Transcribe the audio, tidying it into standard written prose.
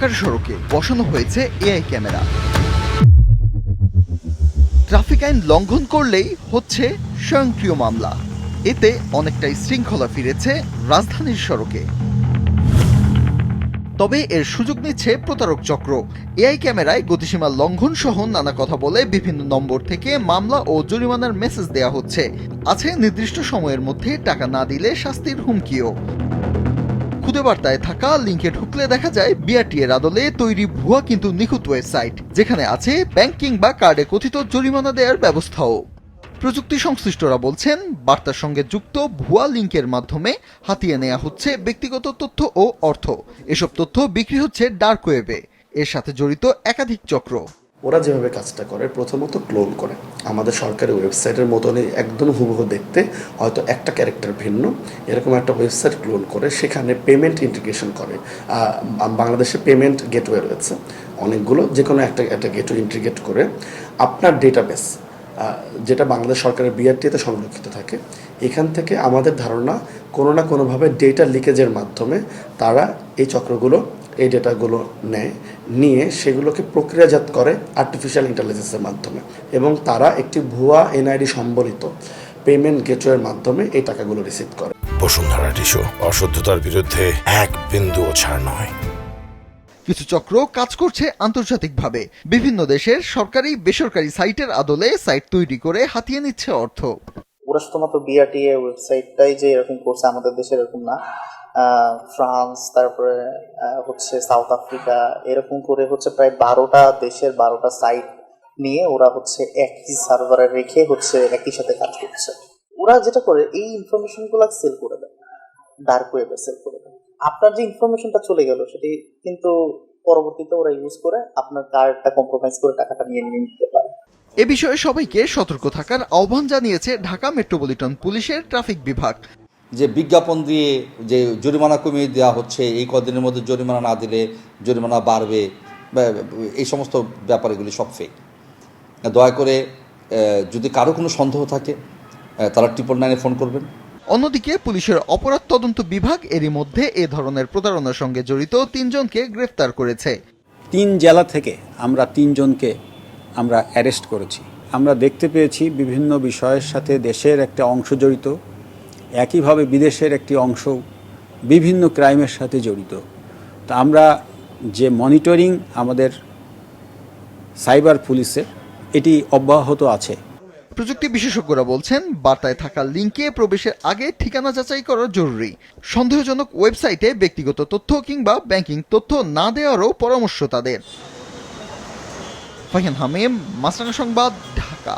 ঢাকার সড়কে বসানো হয়েছে এআই ক্যামেরা। ট্রাফিক আইন লঙ্ঘন করলেই হচ্ছে স্বয়ংক্রিয় মামলা। এতে অনেকটাই শৃঙ্খলা ফিরেছে রাজধানীর সড়কে। তবে এর সুযোগ নিচ্ছে প্রতারক চক্র। এআই ক্যামেরায় গতিসীমা লঙ্ঘন সহ নানা কথা বলে বিভিন্ন নম্বর থেকে মামলা ও জরিমানার মেসেজ দেয়া হচ্ছে। আছে নির্দিষ্ট সময়ের মধ্যে টাকা না দিলে শাস্তির হুমকিও। খুদে বার্তায় থাকা লিঙ্কে ঢুকলে দেখা যায় বিআরটিএর আদলে তৈরি ভুয়া কিন্তু নিখুঁত ওয়েবসাইট, যেখানে আছে ব্যাংকিং বা কার্ডে কথিত জরিমানা দেওয়ার ব্যবস্থাও। প্রযুক্তি সংশ্লিষ্টরা বলছেন, বার্তার সঙ্গে যুক্ত ভুয়া লিঙ্কের মাধ্যমে হাতিয়ে নেওয়া হচ্ছে ব্যক্তিগত তথ্য ও অর্থ। এসব তথ্য বিক্রি হচ্ছে ডার্ক ওয়েবে। এর সাথে জড়িত একাধিক চক্র। ওরা যেভাবে কাজটা করে, প্রথমত ক্লোন করে আমাদের সরকারি ওয়েবসাইটের মতনই একদম হুবহু দেখতে, হয়তো একটা ক্যারেক্টার ভিন্ন, এরকম একটা ওয়েবসাইট ক্লোন করে সেখানে পেমেন্ট ইন্টিগ্রেশন করে। বাংলাদেশে পেমেন্ট গেটওয়ে রয়েছে অনেকগুলো, যে কোনো একটা গেটওয়ে ইন্টিগ্রেট করে আপনার ডেটাবেস যেটা বাংলাদেশ সরকারের বিআরটিতে সংরক্ষিত থাকে, এখান থেকে আমাদের ধারণা কোনো না কোনোভাবে ডেটা লিকেজের মাধ্যমে তারা এই চক্রগুলো এই ডেটাগুলো নিয়ে সেগুলোকে প্রক্রিয়াজাত করে আর্টিফিশিয়াল ইন্টেলিজেন্সের মাধ্যমে, এবং তারা একটি ভুয়া এনআইডি সম্বলিত পেমেন্ট গেটওয়ের মাধ্যমে এই টাকাগুলো রিসিভ করে। বসুন্ধরা টিস্যু, অশুদ্ধতার বিরুদ্ধে এক বিন্দুও ছাড় নয়। কিছু চক্র কাজ করছে আন্তর্জাতিকভাবে। বিভিন্ন দেশের সরকারি বেসরকারি সাইটের আদলে সাইট তৈরি করে হাতিয়ে নিচ্ছে অর্থ। ওরা শুধুমাত্র বিআরটিএ ওয়েবসাইটটাই যে এরকম করছে, আমাদের দেশে এরকম না। ফ্রান্স, তারপরে হচ্ছে সাউথ আফ্রিকা, এরকম করে হচ্ছে প্রায় 12টা দেশের 12টা সাইট নিয়ে ওরা হচ্ছে একই সার্ভারে রেখে হচ্ছে একই সাথে কাজ করছে। ওরা যেটা করে, এই ইনফরমেশনগুলো সেল করে দেয়, ডার্ক ওয়েবে সেল করে দেয়। আপনার যে ইনফরমেশনটা চলে গেল সেটি কিন্তু পরবর্তীতে ওরা ইউজ করে আপনার কার্ডটা কম্প্রোমাইজ করে টাকাটা নিয়ে নিতে পারে। এ বিষয়ে সবাইকে সতর্ক থাকার আহ্বান জানিয়েছে ঢাকা মেট্রোপলিটন পুলিশের ট্রাফিক বিভাগ। যে বিজ্ঞাপন দিয়ে যে জরিমানা কমিয়ে দেওয়া হচ্ছে, এই কদিনের মধ্যে জরিমানা না দিলে জরিমানা বাড়বে, এই সমস্ত ব্যাপারগুলি সব ফেক। দয়া করে যদি কারো কোনো সন্দেহ থাকে তারা 999-এ ফোন করবেন। অন্যদিকে পুলিশের অপরাধ তদন্ত বিভাগ এরই মধ্যে এ ধরনের প্রতারণার সঙ্গে জড়িত 3 জনকে গ্রেফতার করেছে। 3 জেলা থেকে আমরা 3 জনকে অ্যারেস্ট করেছি। আমরা দেখতে পেয়েছি বিভিন্ন বিষয়ের সাথে দেশের একটা অংশ জড়িত, একইভাবে বিদেশের একটি অংশ বিভিন্ন ক্রাইমের সাথে জড়িত। তা আমরা যে মনিটরিং আমাদের সাইবার পুলিশের, এটি অব্যাহত আছে। প্রযুক্তি বিশেষজ্ঞরা বলছেন, বার্তায় থাকা লিঙ্কে প্রবেশের আগে ঠিকানা যাচাই করা জরুরি। সন্দেহজনক ওয়েবসাইটে ব্যক্তিগত তথ্য কিংবা ব্যাংকিং তথ্য না দেওয়ারও পরামর্শ তাদের। ফাহিম হামিম, মাছরাঙা সংবাদ, ঢাকা।